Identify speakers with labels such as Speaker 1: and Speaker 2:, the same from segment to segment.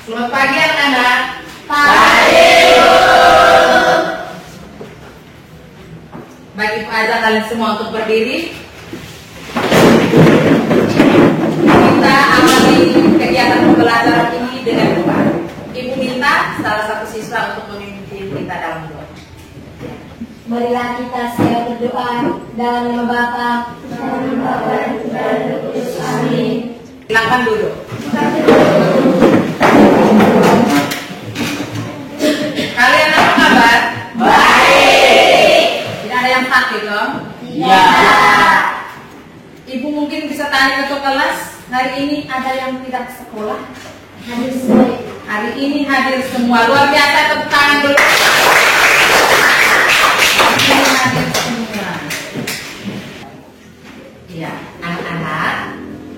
Speaker 1: Selamat pagi anak-anak.
Speaker 2: Pagi, Bu.
Speaker 1: Baik, Ibu ajak kalian semua untuk berdiri. Kita awali kegiatan pembelajaran ini dengan doa. Ibu minta salah satu siswa untuk memimpin kita dalam doa.
Speaker 2: Marilah kita siap berdoa dalam nama Bapa dan Bapa dan Roh Kudus. Amin.
Speaker 1: Silakan duduk. Kalian apa kabar?
Speaker 2: Baik.
Speaker 1: Tidak ada yang sakit loh?
Speaker 2: Tidak.
Speaker 1: Ibu mungkin bisa tanya ke kelas, hari ini ada yang tidak sekolah?
Speaker 2: Hadir semua.
Speaker 1: Hari ini hadir semua. Luar biasa, tepuk tangan dulu. Hari ini hadir semua. Iya, anak-anak,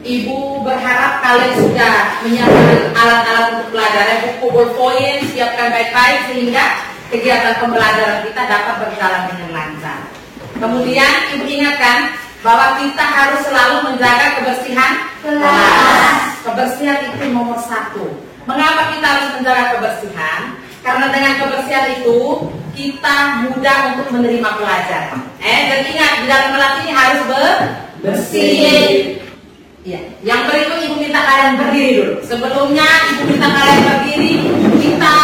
Speaker 1: Ibu berharap kalian sudah menyiapkan alat-alat untuk belajar, buku bolpoin, siapkan baik-baik sehingga kegiatan pembelajaran kita dapat berjalan dengan lancar. Kemudian Ibu ingatkan bahwa kita harus selalu menjaga kebersihan kelas. Kebersihan itu nomor 1. Mengapa kita harus menjaga kebersihan? Karena dengan kebersihan itu kita mudah untuk menerima pelajaran. Dan ingat, di dalam kelas ini harus bersih. Ya. Yang berikut Ibu minta kalian berdiri dulu. Sebelumnya Ibu minta kalian berdiri, kita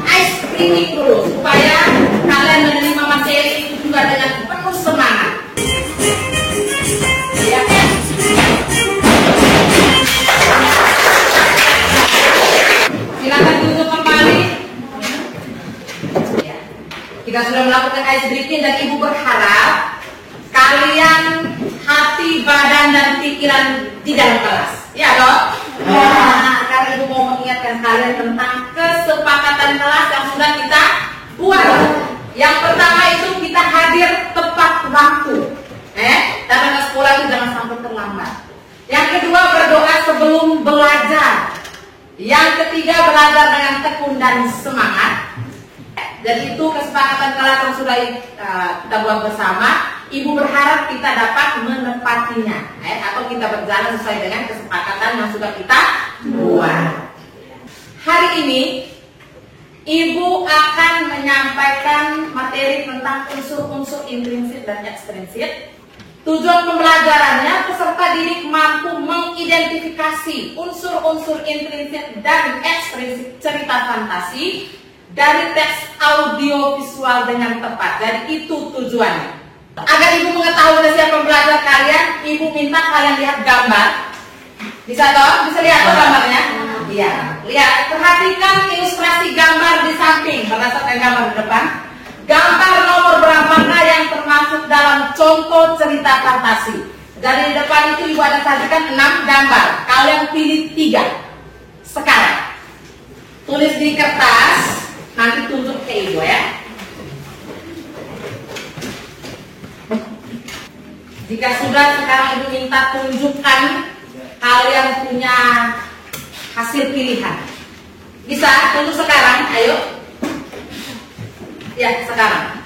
Speaker 1: ice creaming dulu supaya kalian menerima materi itu juga dengan penuh semangat. Ya. Silakan duduk kembali. Ya. Kita sudah melakukan ice breaking dan Ibu berharap kalian hati, badan, dan pikiran di dalam kelas. Ya dok? Ya. Karena Ibu mau mengingatkan kalian tentang kesepakatan kelas yang sudah kita buat. Yang pertama itu kita hadir tepat waktu. Datang ke sekolah itu jangan sampai terlambat. Yang kedua berdoa sebelum belajar. Yang ketiga belajar dengan tekun dan semangat. Dan itu kesepakatan kelas yang sudah kita buat bersama. Ibu berharap kita dapat menepatinya, atau kita berjalan sesuai dengan kesepakatan yang sudah kita buat. Hari ini Ibu akan menyampaikan materi tentang unsur-unsur intrinsik dan ekstrinsik. Tujuan pembelajarannya peserta didik mampu mengidentifikasi unsur-unsur intrinsik dan ekstrinsik cerita fantasi dari teks audiovisual dengan tepat. Jadi itu tujuannya. Agar Ibu mengetahui dari siapa pembelajar kalian, Ibu minta kalian lihat gambar. Bisa toh? Bisa lihat toh gambarnya? Iya. Lihat, perhatikan ilustrasi gambar di samping berdasarkan gambar di depan. Gambar nomor berapa yang termasuk dalam contoh cerita fantasi. Dari depan itu Ibu ada sajikan 6 gambar. Kalian pilih 3. Sekarang tulis di kertas, nanti tunjuk ke Ibu ya. Jika sudah, sekarang Ibu minta tunjukkan kalian punya hasil pilihan. Bisa tunjuk sekarang, ayo. Ya, sekarang.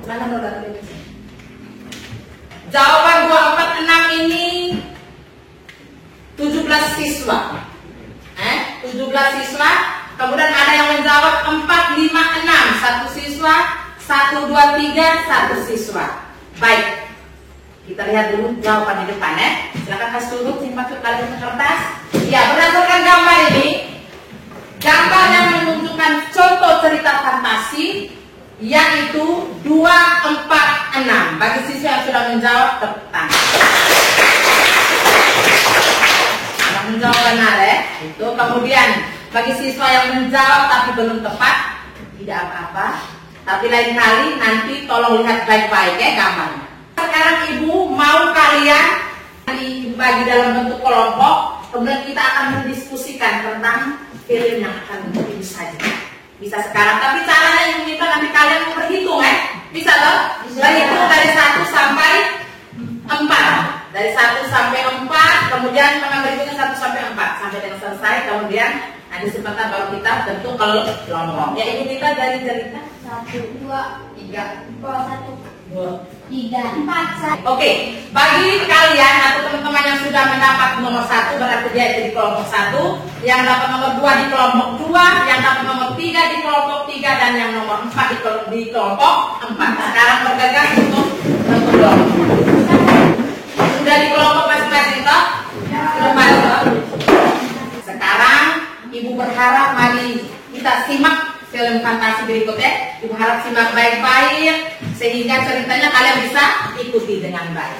Speaker 1: Mana noda tulis? Jawaban 246 ini 17 siswa. 17 siswa. Kemudian ada yang menjawab 456, 1 siswa. 1, 2, 3, 1 siswa. Baik, kita lihat dulu jawaban di depan ya. Silakan kasih duduk, simpan kalian ke kertas. Ya, berdasarkan gambar ini, gambar yang menunjukkan contoh cerita fantasi yaitu 2, 4, 6. Bagi siswa yang sudah menjawab, tepuk tangan. Sudah menjawab benar ya. Itu kemudian bagi siswa yang menjawab tapi belum tepat, tidak apa-apa. Tapi lain kali nanti tolong lihat baik-baik ya gambarnya. Sekarang Ibu mau kalian dibagi dalam bentuk kelompok. Kemudian kita akan mendiskusikan tentang film yang akan Ibu sajikan. Bisa sekarang, tapi caranya Ibu minta nanti kalian mau berhitung ya. Bisa loh? Berhitung dari 1 sampai 4. Dari 1 sampai 4, kemudian memang berikutnya 1 sampai 4 sampai dengan selesai. Kemudian nanti sebentar baru kita bentuk kelompok. Ya Ibu minta dari cerita
Speaker 2: 1, 2, 3, 4, 1,
Speaker 1: 2,
Speaker 2: 3, 4, 1.
Speaker 1: Oke, bagi kalian atau teman-teman yang sudah mendapat nomor 1 berarti dia itu di kelompok 1, yang dapat nomor 2 di kelompok 2, yang dapat nomor 3 di kelompok 3, dan yang nomor 4 di kelompok 4. Sekarang bergegas untuk kelompok. Sudah di kelompok masing-masing toh? Sudah. Sekarang Ibu berharap mari kita simak film fantasi berikutnya. Ibu harap simak baik-baik sehingga ceritanya kalian bisa ikuti dengan baik.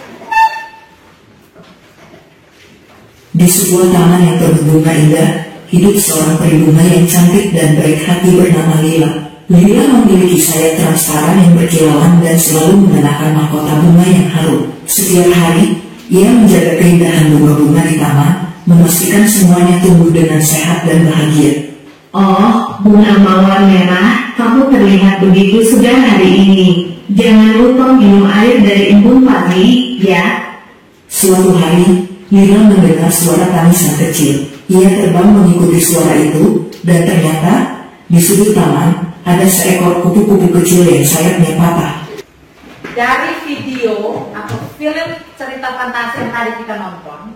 Speaker 3: Di sebuah taman yang berbunga indah, hidup seorang peri bunga yang cantik dan baik hati bernama Lila. Lila memiliki sayap transparan yang berkilauan dan selalu mengenakan mahkota bunga yang harum. Setiap hari, ia menjaga keindahan bunga-bunga di taman, memastikan semuanya tumbuh dengan sehat dan bahagia.
Speaker 4: Oh, bunga mawar merah, kamu terlihat begitu segar hari ini. Jangan lupa minum air dari embun pagi, ya.
Speaker 3: Suatu hari, Lila mendengar suara tangisan kecil. Ia terbang mengikuti suara itu, dan ternyata di sudut taman ada seekor kupu-kupu kecil yang sayapnya patah.
Speaker 1: Dari video atau film cerita fantasi yang tadi kita nonton,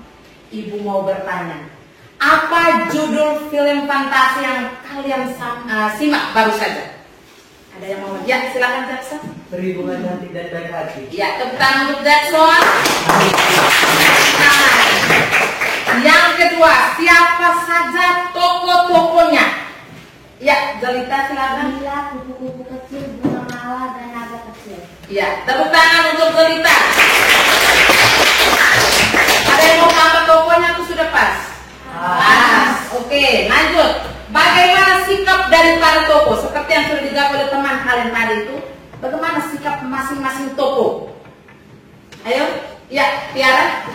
Speaker 1: Ibu mau bertanya, apa judul film fantasi yang kalian simak baru saja? Ada yang mau? Ya, silakan Jackson.
Speaker 5: Peri bunga cantik dan baik hati.
Speaker 1: Ya, tepuk tangan untuk Jackson. Nah, yang kedua, siapa saja tokoh-tokohnya? Ya, Jelita silakan.
Speaker 2: Lila, kupu-kupu kecil, bunga mawar, dan naga kecil.
Speaker 1: Ya, tepuk tangan untuk Jelita. Ada yang mau tambah tokohnya atau sudah pas? Pas. Oke, lanjut. Bagaimana sikap dari para tokoh? Seperti yang sudah dijawab oleh teman kalian tadi itu, bagaimana sikap masing-masing tokoh? Ayo, ya, Tiara.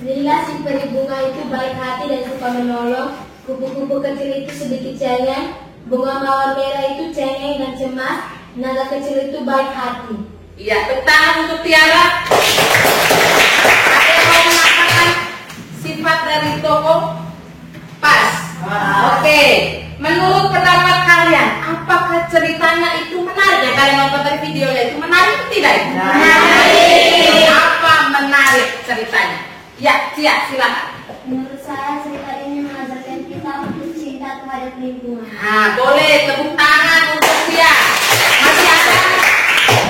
Speaker 2: Lila, si peri bunga itu baik hati dan suka menolong. Kupu-kupu kecil itu sedikit cengeng. Bunga mawar merah itu cengeng dan cemas. Naga kecil itu baik hati.
Speaker 1: Iya, tepuk tangan untuk Tiara. Ada yang mau mengatakan sifat dari tokoh? Pas. Oke. Menurut pendapat kalian, apakah ceritanya itu menarik? Ya, kalian nonton dari videonya itu menarik atau tidak? Menarik. Apa menarik ceritanya? Ya, Cia, silakan.
Speaker 2: Menurut saya cerita ini mengajarkan kita untuk cinta terhadap lingkungan.
Speaker 1: Nah, boleh tepuk tangan untuk Cia. Masih ada?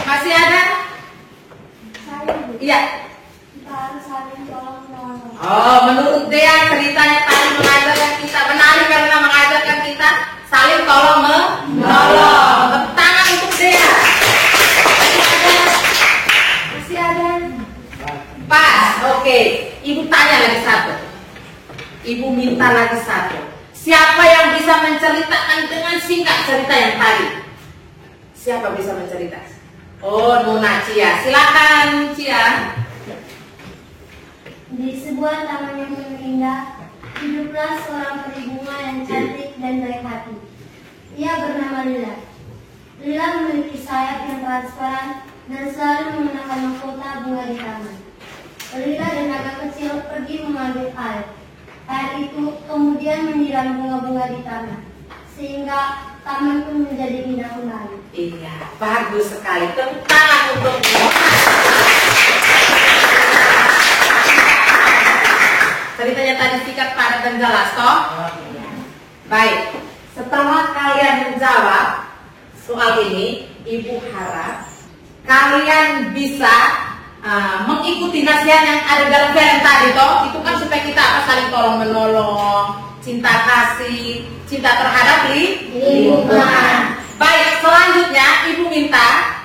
Speaker 1: Masih ada?
Speaker 2: Saya
Speaker 1: Iya.
Speaker 2: kita harus saling tolong menolong.
Speaker 1: Oh, menurut Dea ceritanya tadi mengajarkan kita menarik karena mengajarkan kita saling tolong menolong. Tepuk tangan untuk Dea. Masih ada? Pas. Oke. Ibu tanya lagi satu. Ibu minta lagi satu. Siapa yang bisa menceritakan dengan singkat cerita yang tadi? Siapa bisa menceritakan? Oh, Nona Cia. Silakan, Cia.
Speaker 2: Di sebuah taman yang indah, hiduplah seorang peri bunga yang cantik dan baik hati. Ia bernama Lila. Lila memiliki sayap yang transparan dan selalu mengenakan mahkota bunga di taman. Lila dan naga kecil pergi mengambil air. Air itu kemudian menyiram bunga-bunga di taman, sehingga taman pun menjadi indah kembali.
Speaker 1: Iya, bagus sekali. Tepuk tangan untuk Nona. Ceritanya tadi singkat, padat, dan jelas, toh? Baik, setelah kalian menjawab soal ini, Ibu harap kalian bisa mengikuti nasihat yang ada dalam film tadi, toh? Itu kan supaya kita saling tolong menolong, cinta kasih, cinta terhadap lingkungan. Baik, selanjutnya Ibu minta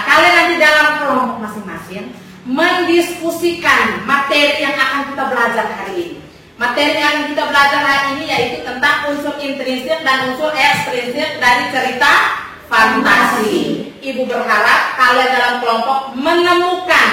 Speaker 1: kalian nanti dalam kelompok masing-masing mendiskusikan materi yang akan kita belajar hari ini. Materi yang akan kita belajar hari ini yaitu tentang unsur intrinsik dan unsur ekstrinsik dari cerita fantasi. Ibu berharap kalian dalam kelompok menemukan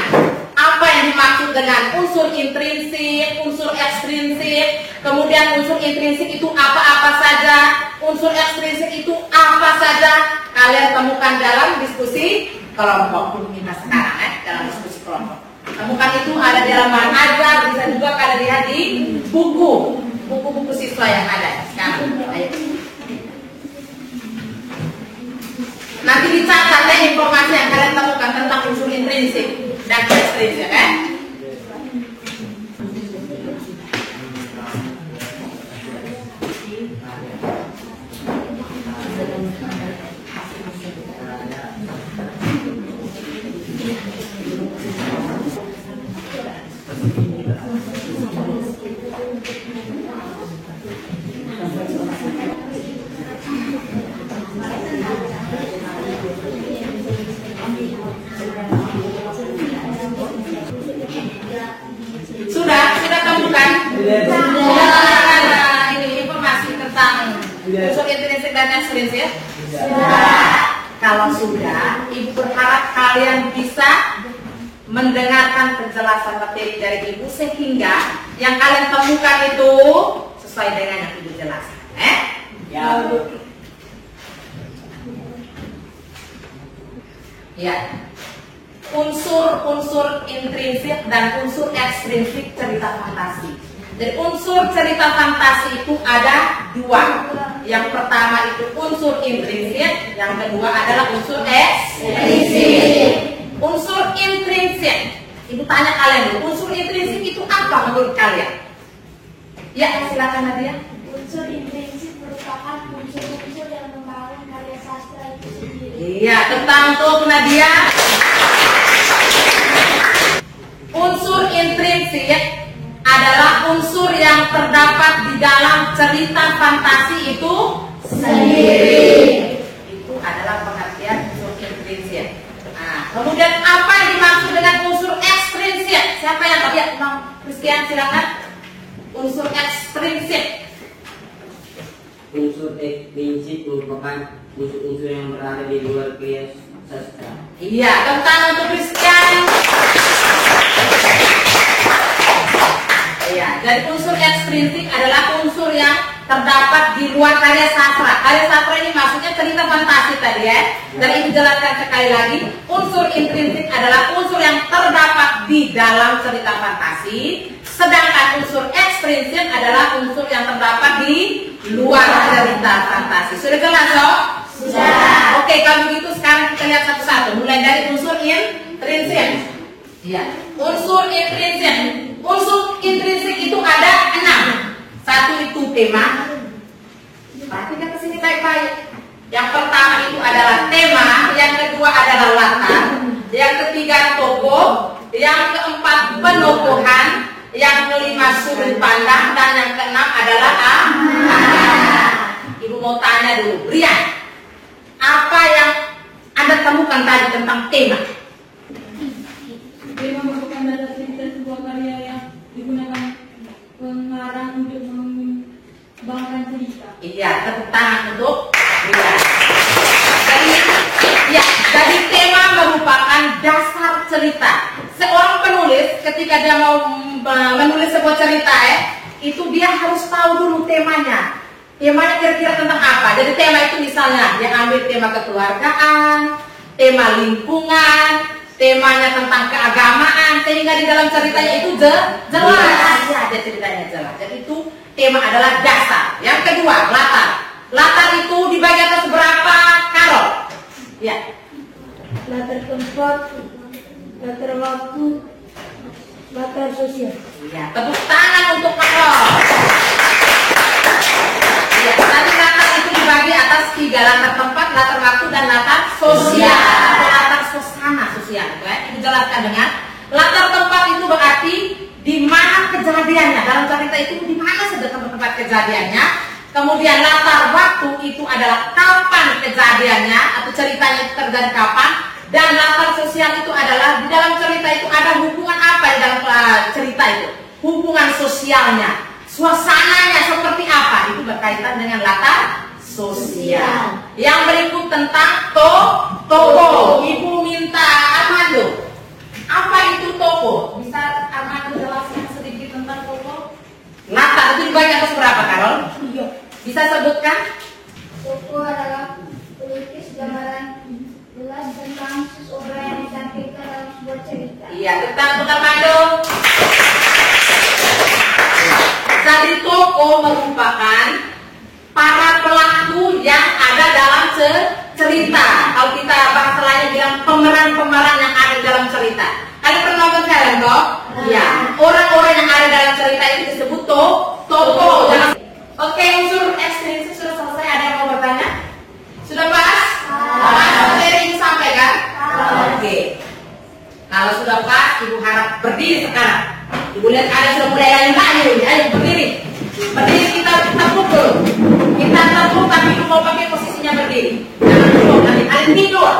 Speaker 1: apa yang dimaksud dengan unsur intrinsik, unsur ekstrinsik, kemudian unsur intrinsik itu apa-apa saja, unsur ekstrinsik itu apa saja, kalian temukan dalam diskusi kelompok. Ibu minta sekarang dalam diskusi kelompok. Temukan itu ada di dalam bahan ajar, bisa juga kalian lihat di buku siswa yang ada sekarang. Ayo. Nanti dicatat informasi yang kalian temukan tentang unsur intrinsik dan ekstrinsik, Sudah temukan? Sudah ini informasi tentang unsur intrinsik dan ekstrinsik? Sudah. Kalau sudah, Ibu berharap kalian bisa mendengarkan penjelasan materi dari Ibu sehingga yang kalian temukan itu sesuai dengan yang Ibu jelaskan.
Speaker 5: Ya.
Speaker 1: Ya. Unsur-unsur intrinsik dan unsur ekstrinsik cerita fantasi. Jadi unsur cerita fantasi itu ada dua. Yang pertama itu unsur intrinsik, yang kedua adalah unsur ekstrinsik. Unsur intrinsik, Ibu tanya kalian dulu, unsur intrinsik itu apa menurut kalian? Ya, silakan Nadia.
Speaker 2: Unsur intrinsik merupakan unsur-unsur yang membangun karya sastra itu sendiri.
Speaker 1: Iya, tentang untuk Nadia. Unsur intrinsik adalah unsur yang terdapat di dalam cerita fantasi itu sendiri. Itu adalah pengertian unsur intrinsik. Nah, kemudian apa yang dimaksud dengan unsur ekstrinsik? Siapa yang tahu? Ya, Bang Christian silakan. Unsur ekstrinsik.
Speaker 5: Unsur ekstrinsik merupakan unsur-unsur yang berada di luar karya sastra.
Speaker 1: Iya, tentang untuk Christian. Iya, jadi unsur ekstrinsik adalah unsur yang terdapat di luar karya sastra. Karya sastra ini maksudnya cerita fantasi tadi ya. Dan Ibu jelaskan sekali lagi, unsur intrinsik adalah unsur yang terdapat di dalam cerita fantasi, sedangkan unsur ekstrinsik adalah unsur yang terdapat di luar cerita fantasi. Sudah jelas loh? Sudah. Oke, kalau begitu sekarang kita lihat satu-satu. Mulai dari unsur intrinsik. Iya, unsur intrinsik. Unsur intrinsik itu ada 6. Satu itu tema. Perhatikan ke sini baik-baik. Yang pertama itu adalah tema, yang kedua adalah latar, yang ketiga tokoh, yang keempat penokohan, yang kelima sudut pandang, dan yang keenam adalah Ibu mau tanya dulu, Brian, apa yang Anda temukan tadi tentang tema?
Speaker 6: Tema merupakan dasar cerita sebuah karya yang digunakan pengarang untuk mengembangkan cerita.
Speaker 1: Iya, tepuk tangan untuk Brian. Jadi tema merupakan dasar cerita. Seorang penulis ketika dia mau menulis sebuah cerita itu dia harus tahu dulu temanya. Temanya kira-kira tentang apa? Jadi tema itu misalnya dia ambil tema kekeluargaan, tema lingkungan, temanya tentang keagamaan, sehingga di dalam ceritanya itu jelas aja ceritanya jelas. Jadi itu tema adalah dasar. Yang kedua, latar. Latar itu dibagi atas berapa, Karol? Ya.
Speaker 2: Latar tempat, latar waktu, latar sosial.
Speaker 1: Ya, tepuk tangan untuk Karol. Ya, tadi latar itu dibagi atas 3, latar tempat, latar waktu, dan latar sosial atau latar suasana sosial. Itu dijelaskan dengan latar tempat itu berarti di mana kejadiannya, dalam cerita itu di mana saja tempat kejadiannya. Kemudian latar waktu itu adalah kapan kejadiannya atau ceritanya itu terjadi kapan. Dan latar sosial itu adalah di dalam cerita itu ada hubungan apa di dalam cerita itu, hubungan sosialnya, suasananya seperti apa, itu berkaitan dengan latar sosial. Yang berikut tentang toko. Ibu minta Armando, apa itu toko? Bisa Armando jelaskan sedikit tentang toko? Latar itu dibagi atas berapa, Karol? Bisa sebutkan?
Speaker 2: Toko adalah pelukis gambaran jelas tentang seseorang yang ditampilkan dalam sebuah cerita.
Speaker 1: Iya, tentang Armando. Jadi toko merupakan para pelaku yang ada dalam cerita. Kalau kita bahasa lain bilang pemeran-pemeran yang ada dalam cerita. Kalian pernah nonton film kok? Iya. Orang-orang yang ada dalam cerita itu disebut toko. Oke, unsur ekstrinsik sudah selesai. Ada yang mau bertanya? Sudah pas? Materi ini sampai kan? Oke. Kalau sudah pas, Ibu harap berdiri sekarang. Ibu lihat kalian sudah mulai layu-layu. Ayo berdiri. Berdiri, kita tepuk dulu. Kita tepuk tapi mau pakai posisinya berdiri. Jangan dulu, nanti kalian tidur.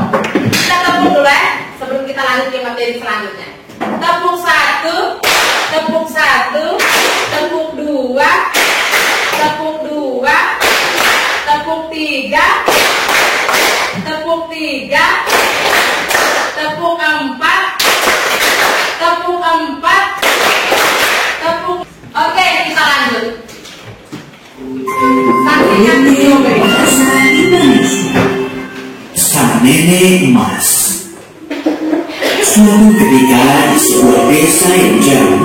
Speaker 1: Kita tepuk dulu ya, sebelum kita lanjut ke materi selanjutnya. Tepuk 1, tepuk 1, tepuk 2, tepuk 2, tepuk 3, tepuk 3, tepuk 4, tepuk 4, tepuk. Oke, kita lanjut. Saksikan video berikut.
Speaker 3: Sang Nenek Emas. Suatu ketika di sebuah desa yang jauh,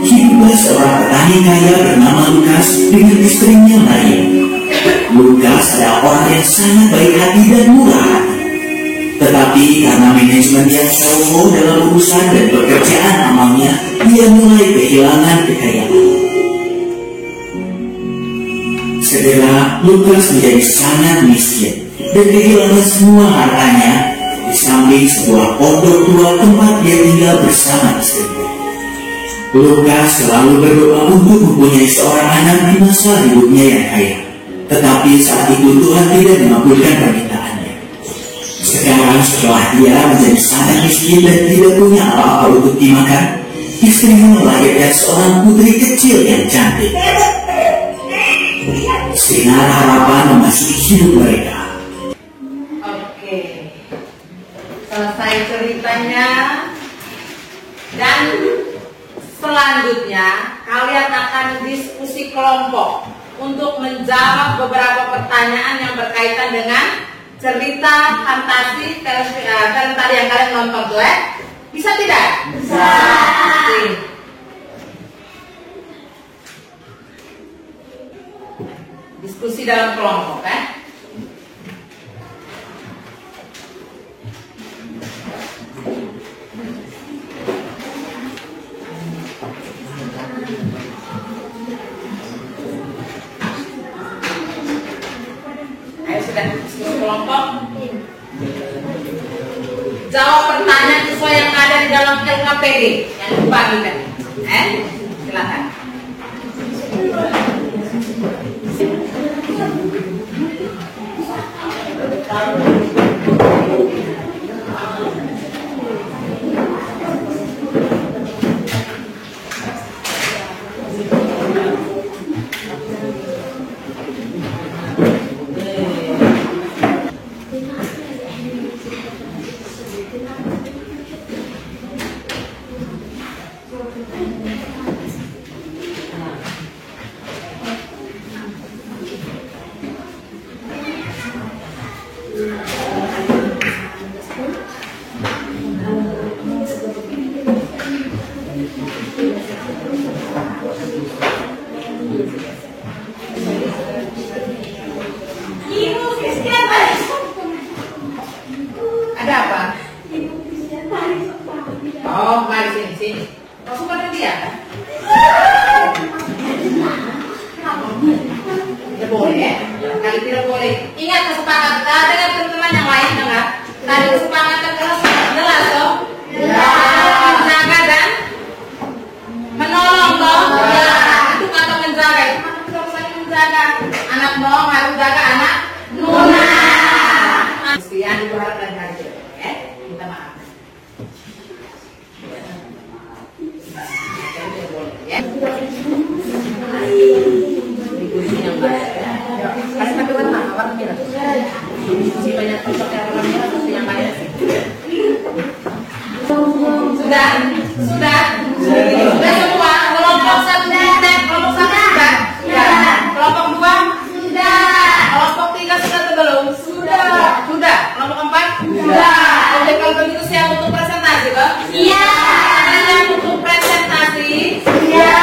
Speaker 3: hiduplah seorang petani kaya bernama Lukas dengan istrinya Maria. Lukas adalah orang yang sangat baik hati dan murah hati. Tetapi karena manajemen yang sombong dalam urusan dan pekerjaan amalnya, dia mulai kehilangan kekayaan. Segera Lukas menjadi sangat miskin dan kehilangan semua hartanya, di samping sebuah pondok tua tempat dia tinggal bersama istrinya. Lukas selalu berdoa untuk mempunyai seorang anak di masa hidupnya yang kaya, tetapi saat itu Tuhan tidak mengabulkan permintaannya. Sekarang setelah dia menjadi sangat miskin dan tidak punya apa-apa untuk dimakan, istrinya melahirkan seorang putri kecil yang cantik. Sinar harapan memasuki hidup mereka.
Speaker 1: Oke, selesai ceritanya. Dan selanjutnya kalian akan diskusi kelompok untuk menjawab beberapa pertanyaan yang berkaitan dengan cerita fantasi film tadi yang kalian nonton tuh ya. Bisa tidak? Bisa. Oke. Diskusi dalam kelompok kan? Ayo sudah diskusi kelompok. Jawab pertanyaan sesuai yang ada di dalam LKPD yang dibagikan. Silakan. Ada apa? Oh, mari sini. Kamu pada dia kan? Tidak boleh, kali tidak boleh. Ingat kesepakatan dengan teman-teman yang lain, dengar. Tadi kesepakatan jelas toh? Menjaga dan menolong toh? Ya, itu kata menjaga. Itu mana tidak usah menjaga. Anak mau harus jaga anak Nuna. Sekian itu harap dan hari itu, ya. Minta maaf. Ya. Kasih pakai warna merah. Si banyak konsepnya warna merah atau yang lain? Sudah semua. Kelompok 1 sudah, kelompok 1 sudah. Kelompok 2 sudah. Kelompok 3 sudah atau belum? Sudah. Kelompok 4 sudah. Oke, kalau begitu siap untuk presentasi, toh? Iya. Siap untuk presentasi? Iya.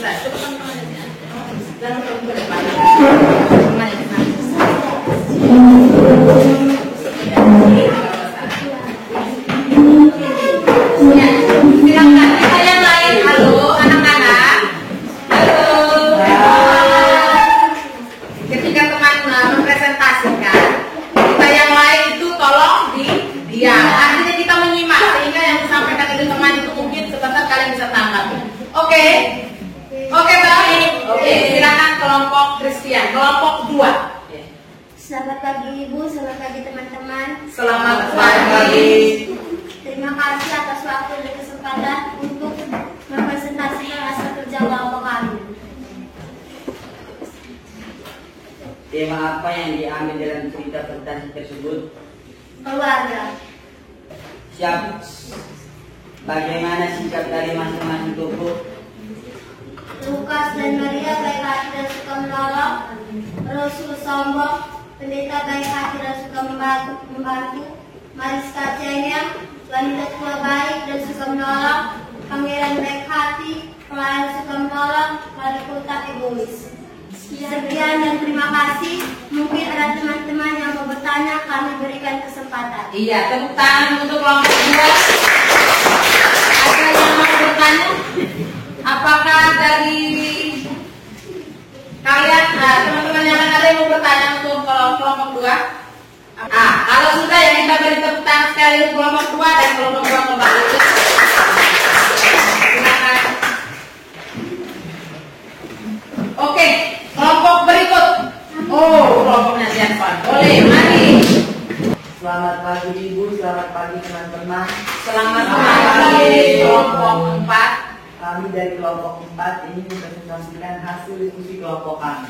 Speaker 1: bisa. Coba teman-teman aja. Jangan terlalu ke depan. Teman yang sana. Ya, silakan. Kita yang lain. Halo, anak-anak. Halo. Ketika teman mempresentasikan, kita yang lain itu tolong diam. Artinya kita menyimak sehingga yang disampaikan itu teman itu mungkin sebentar kalian bisa tangkap. Oke, baik. Oke, silakan kelompok Christian, kelompok 2.
Speaker 2: Selamat pagi Ibu, selamat pagi teman-teman.
Speaker 1: Selamat pagi.
Speaker 2: Terima kasih atas waktu dan kesempatan untuk mempresentasikan hasil kerja kelompok kami.
Speaker 5: Tema apa yang diambil dalam cerita presentasi tersebut?
Speaker 2: Keluarga.
Speaker 5: Siap. Bagaimana sikap dari masing-masing tokoh?
Speaker 2: Lukas dan Maria baik hati dan suka menolong. Rasul sombong, pendeta baik hati dan suka membantu. Mariska cengeng, wanita tua baik dan suka menolong. Pangeran baik hati, pelayan suka menolong. Wali kota egois. Sekian dan terima kasih. Mungkin ada teman-teman yang mau bertanya, kami berikan kesempatan.
Speaker 1: Iya, tepuk tangan untuk kelompok 2. Ada yang mau bertanya? Apakah dari kalian, teman-teman yang ada yang mau bertanya untuk kelompok 2? Kalau sudah ya kita beri tepuk tangan sekali untuk kelompok 2 dan kelompok 2 kembali. Silakan. Oke, kelompok berikut. Kelompoknya siapa? Boleh, mari.
Speaker 7: Selamat pagi Ibu, selamat pagi teman-teman.
Speaker 1: Selamat pagi kelompok 4.
Speaker 7: Kami dari kelompok 4 ini mempresentasikan hasil diskusi kelompok kami.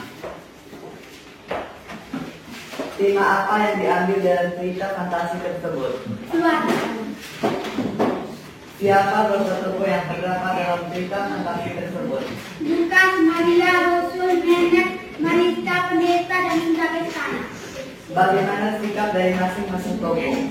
Speaker 7: Tema apa yang diambil dalam cerita fantasi tersebut?
Speaker 2: Keluarga.
Speaker 7: Siapa tokoh yang terdapat dalam cerita fantasi tersebut?
Speaker 2: Lukas, Maria, Rasul, Nenek, Mariska, pendeta, dan penjaga istana.
Speaker 7: Bagaimana sikap dari masing-masing tokoh?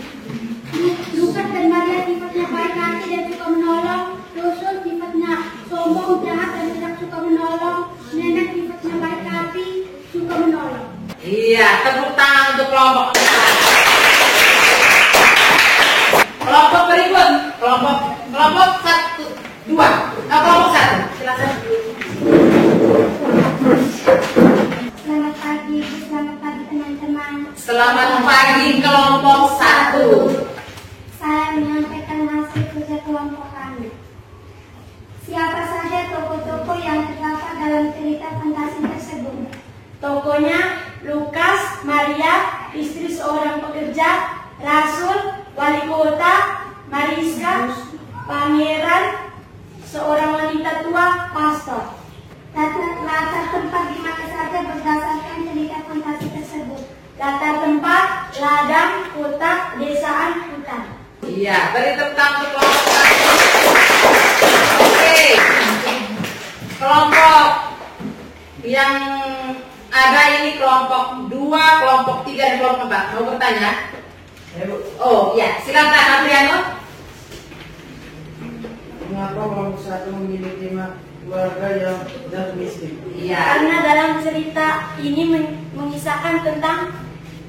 Speaker 2: Lukas dan Maria sifatnya baik hati dan suka menolong. Rasul sifatnya sombong, jahat, dan tidak suka menolong. Nenek sifatnya baik hati, suka menolong.
Speaker 1: Iya, tepuk tangan untuk kelompok 4. Kelompok berikut, kelompok 1, 2. Kelompok 1. Silakan.
Speaker 2: Selamat pagi, selamat pagi teman-teman.
Speaker 1: Selamat pagi kelompok 1.
Speaker 2: Saya menyampaikan hasil kerja kelompok kami. Siapa saja tokoh-tokoh yang terdapat dalam cerita fantasi tersebut? Tokohnya Lukas, Maria, istri seorang pekerja, Rasul, wali kota, Mariska, pangeran, seorang wanita tua, pastor. Latar tempat di mana saja berdasarkan cerita fantasi tersebut. Latar tempat, ladang, kota, desaan, hutan.
Speaker 1: Iya, beri tepuk tangan untuk kelompok 1. Oke. Kelompok yang ada ini kelompok 2, kelompok 3, dan kelompok 4. Mau bertanya? Oh, ya. Silakan Adriano.
Speaker 7: Mengapa kelompok 1 memilih tema keluarga yang tidak miskin?
Speaker 1: Iya.
Speaker 2: Karena dalam cerita ini mengisahkan tentang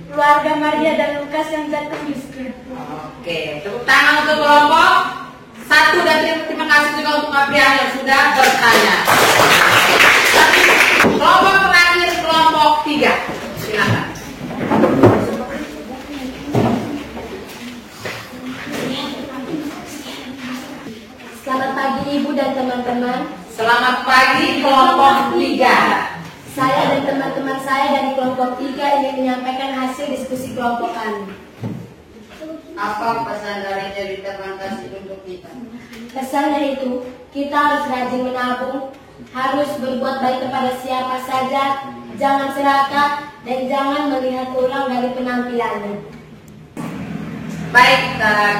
Speaker 2: keluarga Maria dan Lukas yang jatuh miskin.
Speaker 1: Oke, tepuk tangan untuk kelompok 1 dan terima kasih juga untuk Adriano yang sudah bertanya. Kelompok terakhir, kelompok 3. Silakan.
Speaker 2: Selamat pagi Ibu dan teman-teman.
Speaker 1: Selamat pagi kelompok 3.
Speaker 2: Saya dan teman-teman saya dari kelompok 3 ingin menyampaikan hasil diskusi kelompok kami.
Speaker 5: Apa pesan dari cerita fantasi untuk kita?
Speaker 2: Pesannya itu, kita harus rajin menabung, harus berbuat baik kepada siapa saja, jangan serakah, dan jangan melihat orang dari penampilannya.
Speaker 1: Baik,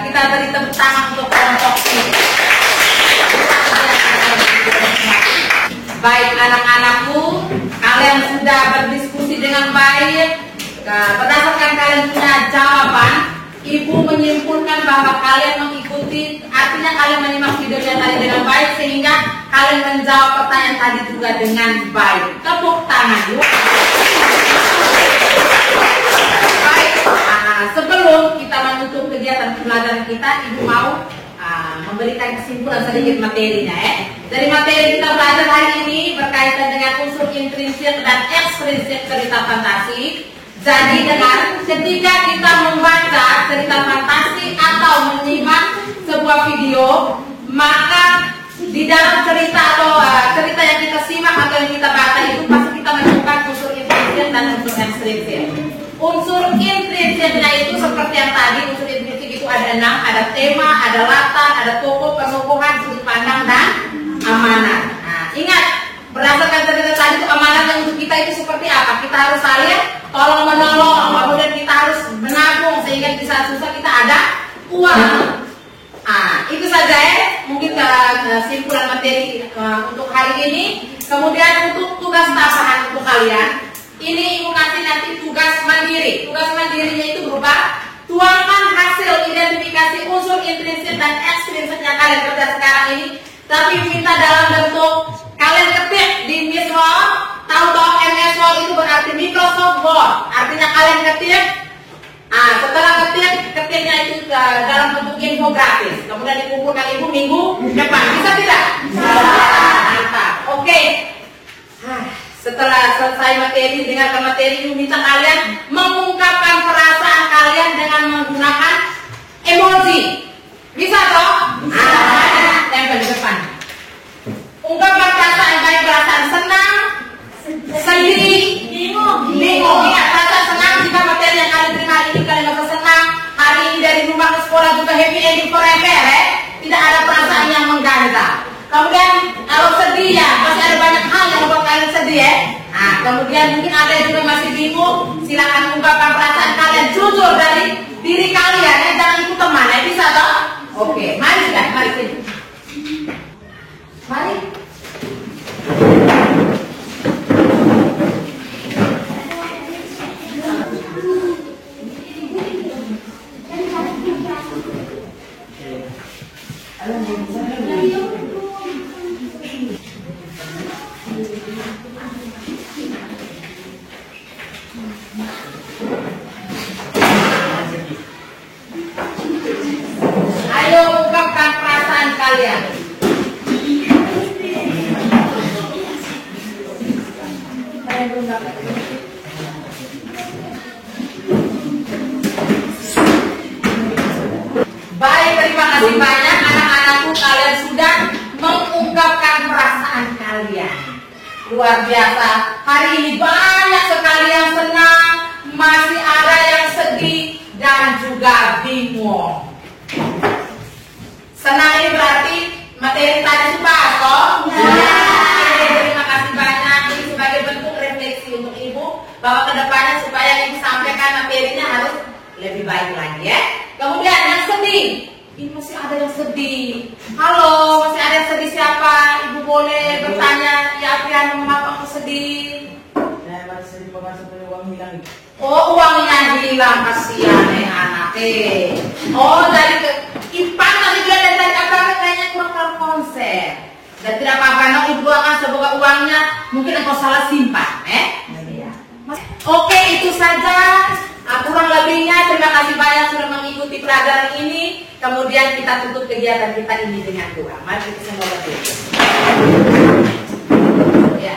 Speaker 1: kita beri tepuk tangan untuk kelompok ini. Baik anak-anakku, kalian sudah berdiskusi dengan baik. Berdasarkan kalian punya jawaban, Ibu menyimpulkan bahwa kalian mengikuti, artinya kalian menyimak videonya tadi dengan baik sehingga kalian menjawab pertanyaan tadi juga dengan baik. Tepuk tangan yuk. Baik, sebelum kita menutup kegiatan pembelajaran kita, Ibu mau memberikan kesimpulan sedikit materinya ya. Dari materi kita belajar hari ini berkaitan dengan unsur intrinsik dan ekstrinsik cerita fantasi. Jadi dengan ketika kita membaca cerita fantasi atau menyimak sebuah video, maka di dalam cerita atau cerita yang kita simak atau yang kita baca itu pasti kita menemukan unsur intrinsik dan unsur ekstrinsik. Unsur intrinsiknya itu seperti yang tadi, unsur intrinsik itu ada 6, ada tema, ada latar, ada tokoh, penukuhan, sudut pandang, dan amanat. Nah, ingat, berdasarkan cerita tadi itu amanatnya untuk kita itu seperti apa? Kita harus saling tolong menolong, kemudian kita harus menabung sehingga di saat susah kita ada uang. Itu saja ya, mungkin kesimpulan materi untuk hari ini. Kemudian untuk tugas tambahan untuk kalian, ini Ibu kasih nanti tugas mandiri. Tugas mandirinya itu berupa tuangkan hasil identifikasi unsur intrinsik dan ekstrinsik yang kalian kerja sekarang ini, tapi minta dalam bentuk kalian ketik di MS Word. Tahu bahwa MS Word itu berarti Microsoft Word. Artinya kalian ketik. Setelah ketiknya itu dalam bentuk infografis. Kemudian dikumpulkan Ibu minggu depan. Bisa tidak? Mantap. Oke. Setelah selesai materi, dengarkan materi, Ibu minta kalian mengungkapkan perasaan kalian dengan menggunakan emoji. Bisa toh? Tempel di depan. Ungkapkan perasaan baik, perasaan senang, sedih, bingung. Ingat, perasaan senang jika materi yang kalian terima hari ini kalian merasa senang. Hari ini dari rumah ke sekolah juga happy ending forever ya. Tidak ada perasaan yang mengganjal. Kemudian kalau sedih ya, masih ada banyak hal yang membuat kalian sedih ya. Nah, kemudian mungkin ada yang juga masih bingung. Silakan ungkapkan perasaan kalian jujur dari diri kalian ya, jangan ikut teman ya, bisa toh? Oke, mari kan, mari sini. Mari. Ayo ungkapkan perasaan kalian. Baik, terima kasih banyak anak-anakku, kalian sudah mengungkapkan perasaan kalian. Luar biasa. Hari ini banyak sekali yang senang, masih ada yang sedih dan juga bingung. Senang ini berarti materi tadi suka toh? Terima kasih banyak. Ini sebagai bentuk refleksi untuk Ibu bahwa kedepannya supaya Ibu sampaikan materinya harus lebih baik lagi ya. Kemudian yang sedih, ini masih ada yang sedih. Halo, masih ada yang sedih siapa? Ibu boleh bertanya, ya Aprian, mengapa aku sedih?
Speaker 7: Saya masih sedih karena uang hilang.
Speaker 1: Oh, uangnya hilang, kasihan anak Oh, dari Ipan tadi dia dari apa kayaknya kurang terkonsep. Dan tidak apa-apa, no, Ibu akan semoga uangnya mungkin engkau salah simpan, Oke, itu saja. Kurang lebihnya terima kasih banyak sudah mengikuti pelajaran ini. Kemudian kita tutup kegiatan kita ini dengan doa. Mari kita semua berdoa. Ya.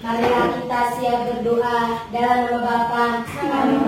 Speaker 2: Marilah kita siap berdoa dalam nama Bapa, Nama